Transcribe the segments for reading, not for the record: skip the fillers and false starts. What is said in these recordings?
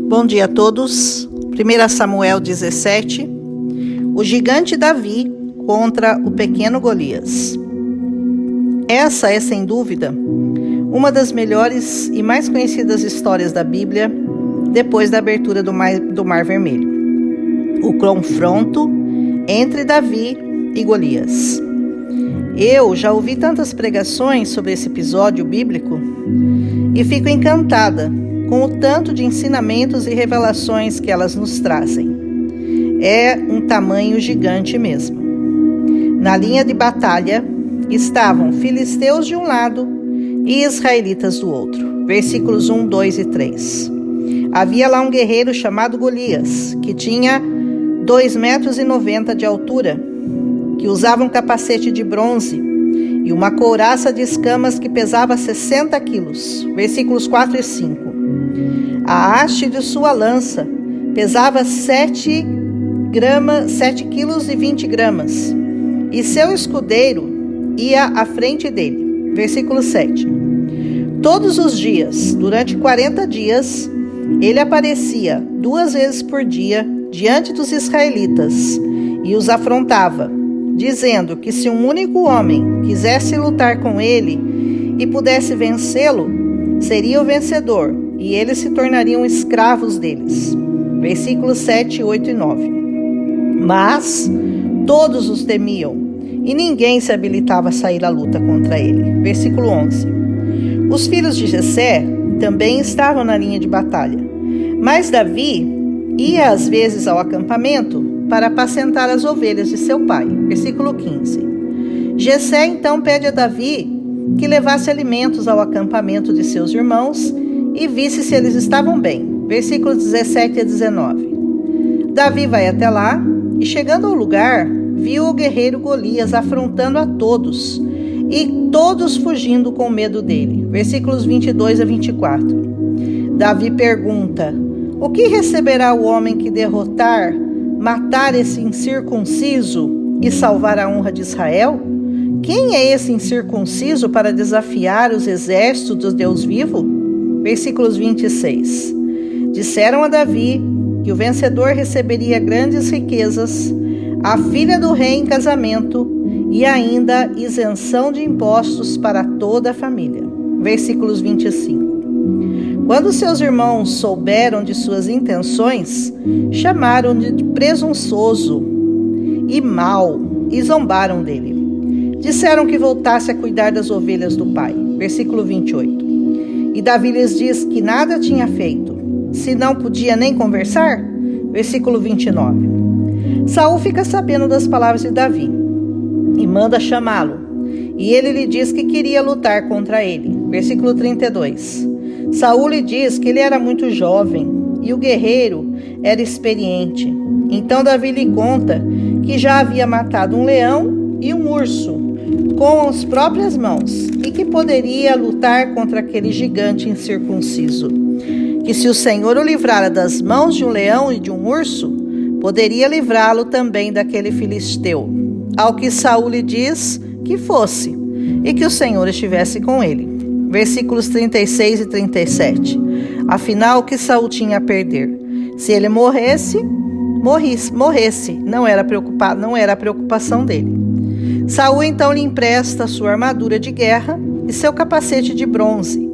Bom dia a todos. 1 Samuel 17. O gigante Davi contra o pequeno Golias. Essa é, sem dúvida, uma das melhores e mais conhecidas histórias da Bíblia, depois da abertura do Mar Vermelho. O confronto entre Davi e Golias. Eu já ouvi tantas pregações sobre esse episódio bíblico e fico encantada com o tanto de ensinamentos e revelações que elas nos trazem. É um tamanho gigante mesmo. Na linha de batalha estavam filisteus de um lado e israelitas do outro. Versículos 1, 2 e 3. Havia lá um guerreiro chamado Golias, que tinha 2,90 metros de altura, que usava um capacete de bronze e uma couraça de escamas que pesava 60 quilos. Versículos 4 e 5. A haste de sua lança pesava 7 quilos e 20 gramas, e seu escudeiro ia à frente dele. Versículo 7. Todos os dias, durante 40 dias, ele aparecia 2 vezes por dia diante dos israelitas e os afrontava, dizendo que se um único homem quisesse lutar com ele e pudesse vencê-lo, seria o vencedor, e eles se tornariam escravos deles. Versículos 7, 8 e 9. Mas todos os temiam, e ninguém se habilitava a sair à luta contra ele. Versículo 11. Os filhos de Jessé também estavam na linha de batalha, mas Davi ia às vezes ao acampamento para apacentar as ovelhas de seu pai. Versículo 15. Jessé então pede a Davi que levasse alimentos ao acampamento de seus irmãos e visse se eles estavam bem. Versículos 17 a 19. Davi vai até lá e, chegando ao lugar, viu o guerreiro Golias afrontando a todos e todos fugindo com medo dele. Versículos 22 a 24. Davi pergunta: o que receberá o homem que derrotar, matar esse incircunciso e salvar a honra de Israel? Quem é esse incircunciso para desafiar os exércitos do Deus vivo? Versículos 26. Disseram a Davi que o vencedor receberia grandes riquezas, a filha do rei em casamento e ainda isenção de impostos para toda a família. Versículos 25. Quando seus irmãos souberam de suas intenções, chamaram-no de presunçoso e mau e zombaram dele. Disseram que voltasse a cuidar das ovelhas do pai. Versículo 28. E Davi lhes diz que nada tinha feito, se não podia nem conversar. Versículo 29. Saul fica sabendo das palavras de Davi e manda chamá-lo. E ele lhe diz que queria lutar contra ele. Versículo 32. Saul lhe diz que ele era muito jovem e o guerreiro era experiente. Então Davi lhe conta que já havia matado um leão e um urso com as próprias mãos e que poderia lutar contra aquele gigante incircunciso. Que se o Senhor o livrara das mãos de um leão e de um urso, poderia livrá-lo também daquele filisteu. Ao que Saul lhe diz que fosse e que o Senhor estivesse com ele. Versículos 36 e 37. Afinal, o que Saul tinha a perder? Se ele morresse, não era a preocupação dele. Saul então lhe empresta sua armadura de guerra e seu capacete de bronze.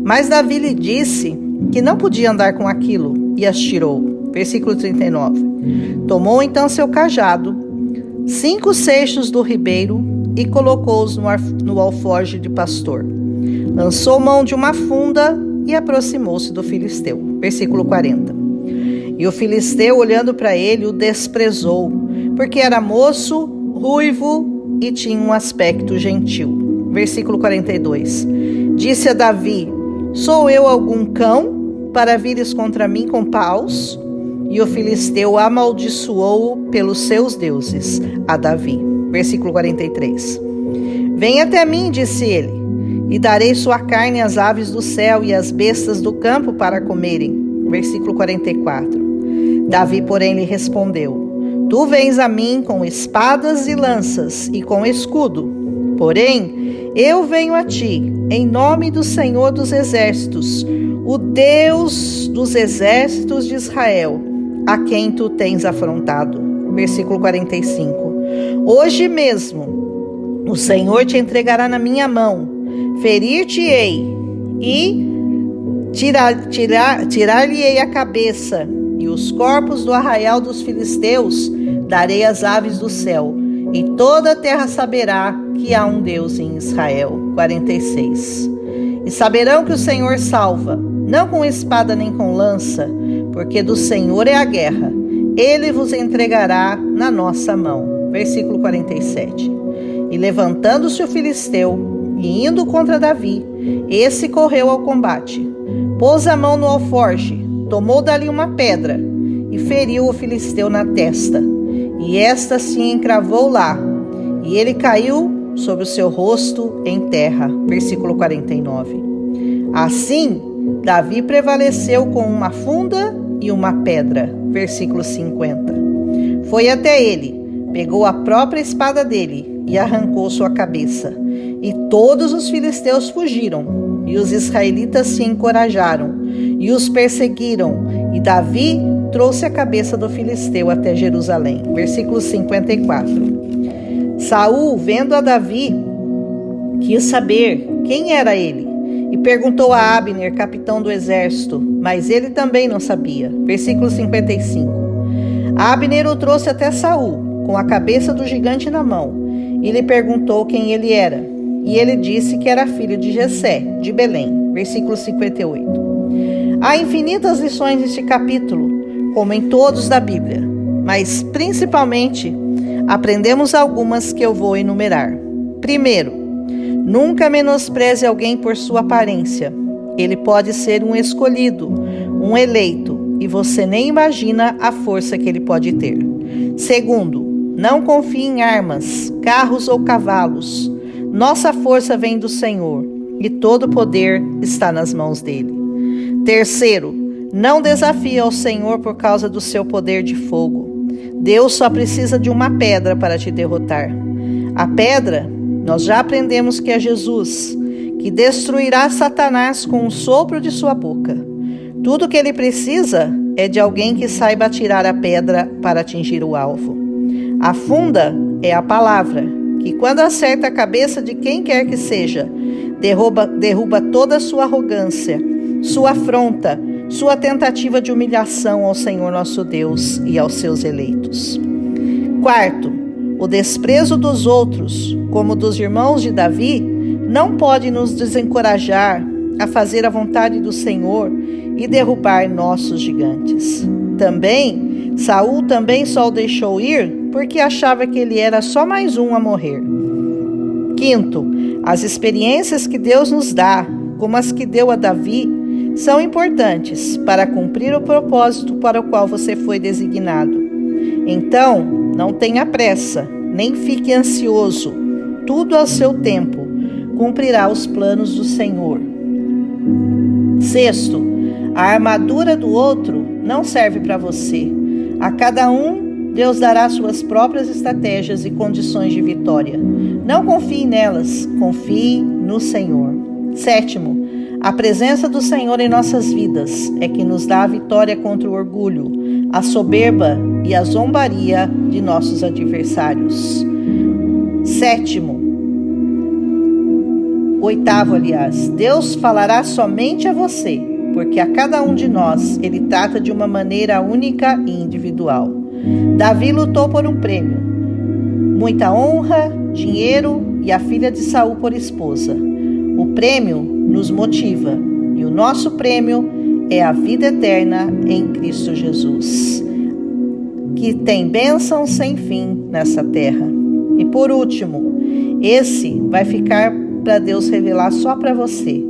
Mas Davi lhe disse que não podia andar com aquilo e as tirou. Versículo 39. Tomou então seu cajado, 5 seixos do ribeiro e colocou-os no alforje de pastor. Lançou mão de uma funda e aproximou-se do filisteu. Versículo 40. E o filisteu, olhando para ele, o desprezou, porque era moço, ruivo e tinha um aspecto gentil. Versículo 42. Disse a Davi: sou eu algum cão para vires contra mim com paus? E o filisteu amaldiçoou pelos seus deuses a Davi. Versículo 43. Vem até mim, disse ele, e darei sua carne às aves do céu e às bestas do campo para comerem. Versículo 44. Davi, porém, lhe respondeu: tu vens a mim com espadas e lanças e com escudo, Porém, eu venho a ti, em nome do Senhor dos Exércitos, o Deus dos exércitos de Israel, a quem tu tens afrontado. Versículo 45. Hoje mesmo o Senhor te entregará na minha mão, ferir-te-ei e tirar-lhe-ei a cabeça, e os corpos do arraial dos filisteus darei às aves do céu, e toda a terra saberá que há um Deus em Israel. 46. E saberão que o Senhor salva, não com espada nem com lança, porque do Senhor é a guerra. Ele vos entregará na nossa mão. Versículo 47. E levantando-se o filisteu e indo contra Davi, esse correu ao combate. Pôs a mão no alforje, tomou dali uma pedra e feriu o filisteu na testa. E esta se encravou lá, e ele caiu sobre o seu rosto em terra. Versículo 49. Assim, Davi prevaleceu com uma funda e uma pedra. Versículo 50. Foi até ele, pegou a própria espada dele e arrancou sua cabeça. E todos os filisteus fugiram, e os israelitas se encorajaram, e os perseguiram, e Davi trouxe a cabeça do filisteu até Jerusalém. Versículo 54. Saul, vendo a Davi, quis saber quem era ele, e perguntou a Abner, capitão do exército, mas ele também não sabia. Versículo 55. Abner o trouxe até Saul, com a cabeça do gigante na mão, e lhe perguntou quem ele era. E ele disse que era filho de Jessé, de Belém. Versículo 58. Há infinitas lições neste capítulo, como em todos da Bíblia, mas principalmente aprendemos algumas que eu vou enumerar. Primeiro, nunca menospreze alguém por sua aparência. Ele pode ser um escolhido, um eleito, e você nem imagina a força que ele pode ter. Segundo, não confie em armas, carros ou cavalos. Nossa força vem do Senhor, e todo o poder está nas mãos dele. Terceiro, não desafie ao Senhor por causa do seu poder de fogo. Deus só precisa de uma pedra para te derrotar. A pedra, nós já aprendemos que é Jesus, que destruirá Satanás com um sopro de sua boca. Tudo que ele precisa é de alguém que saiba atirar a pedra para atingir o alvo. A funda é a palavra, que quando acerta a cabeça de quem quer que seja, derruba toda a sua arrogância, sua afronta, sua tentativa de humilhação ao Senhor nosso Deus e aos seus eleitos. Quarto, o desprezo dos outros, como dos irmãos de Davi, não pode nos desencorajar a fazer a vontade do Senhor e derrubar nossos gigantes. Também, Saul também só o deixou ir porque achava que ele era só mais um a morrer. Quinto, as experiências que Deus nos dá, como as que deu a Davi, são importantes para cumprir o propósito para o qual você foi designado. Então, não tenha pressa, nem fique ansioso. Tudo ao seu tempo cumprirá os planos do Senhor. Sexto, a armadura do outro não serve para você. A cada um, Deus dará suas próprias estratégias e condições de vitória. Não confie nelas, confie no Senhor. Sétimo, a presença do Senhor em nossas vidas é que nos dá a vitória contra o orgulho, a soberba e a zombaria de nossos adversários. Oitavo, Deus falará somente a você, porque a cada um de nós Ele trata de uma maneira única e individual. Davi lutou por um prêmio, muita honra, dinheiro e a filha de Saul por esposa. O prêmio nos motiva e o nosso prêmio é a vida eterna em Cristo Jesus, que tem bênção sem fim nessa terra. E por último, esse vai ficar para Deus revelar só para você,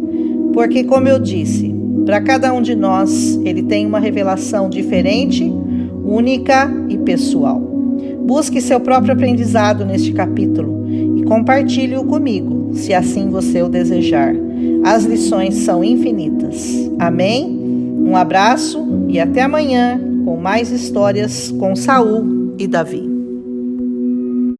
porque como eu disse, para cada um de nós Ele tem uma revelação diferente, única e pessoal. Busque seu próprio aprendizado neste capítulo e compartilhe-o comigo, se assim você o desejar. As lições são infinitas. Amém? Um abraço e até amanhã com mais histórias com Saul e Davi.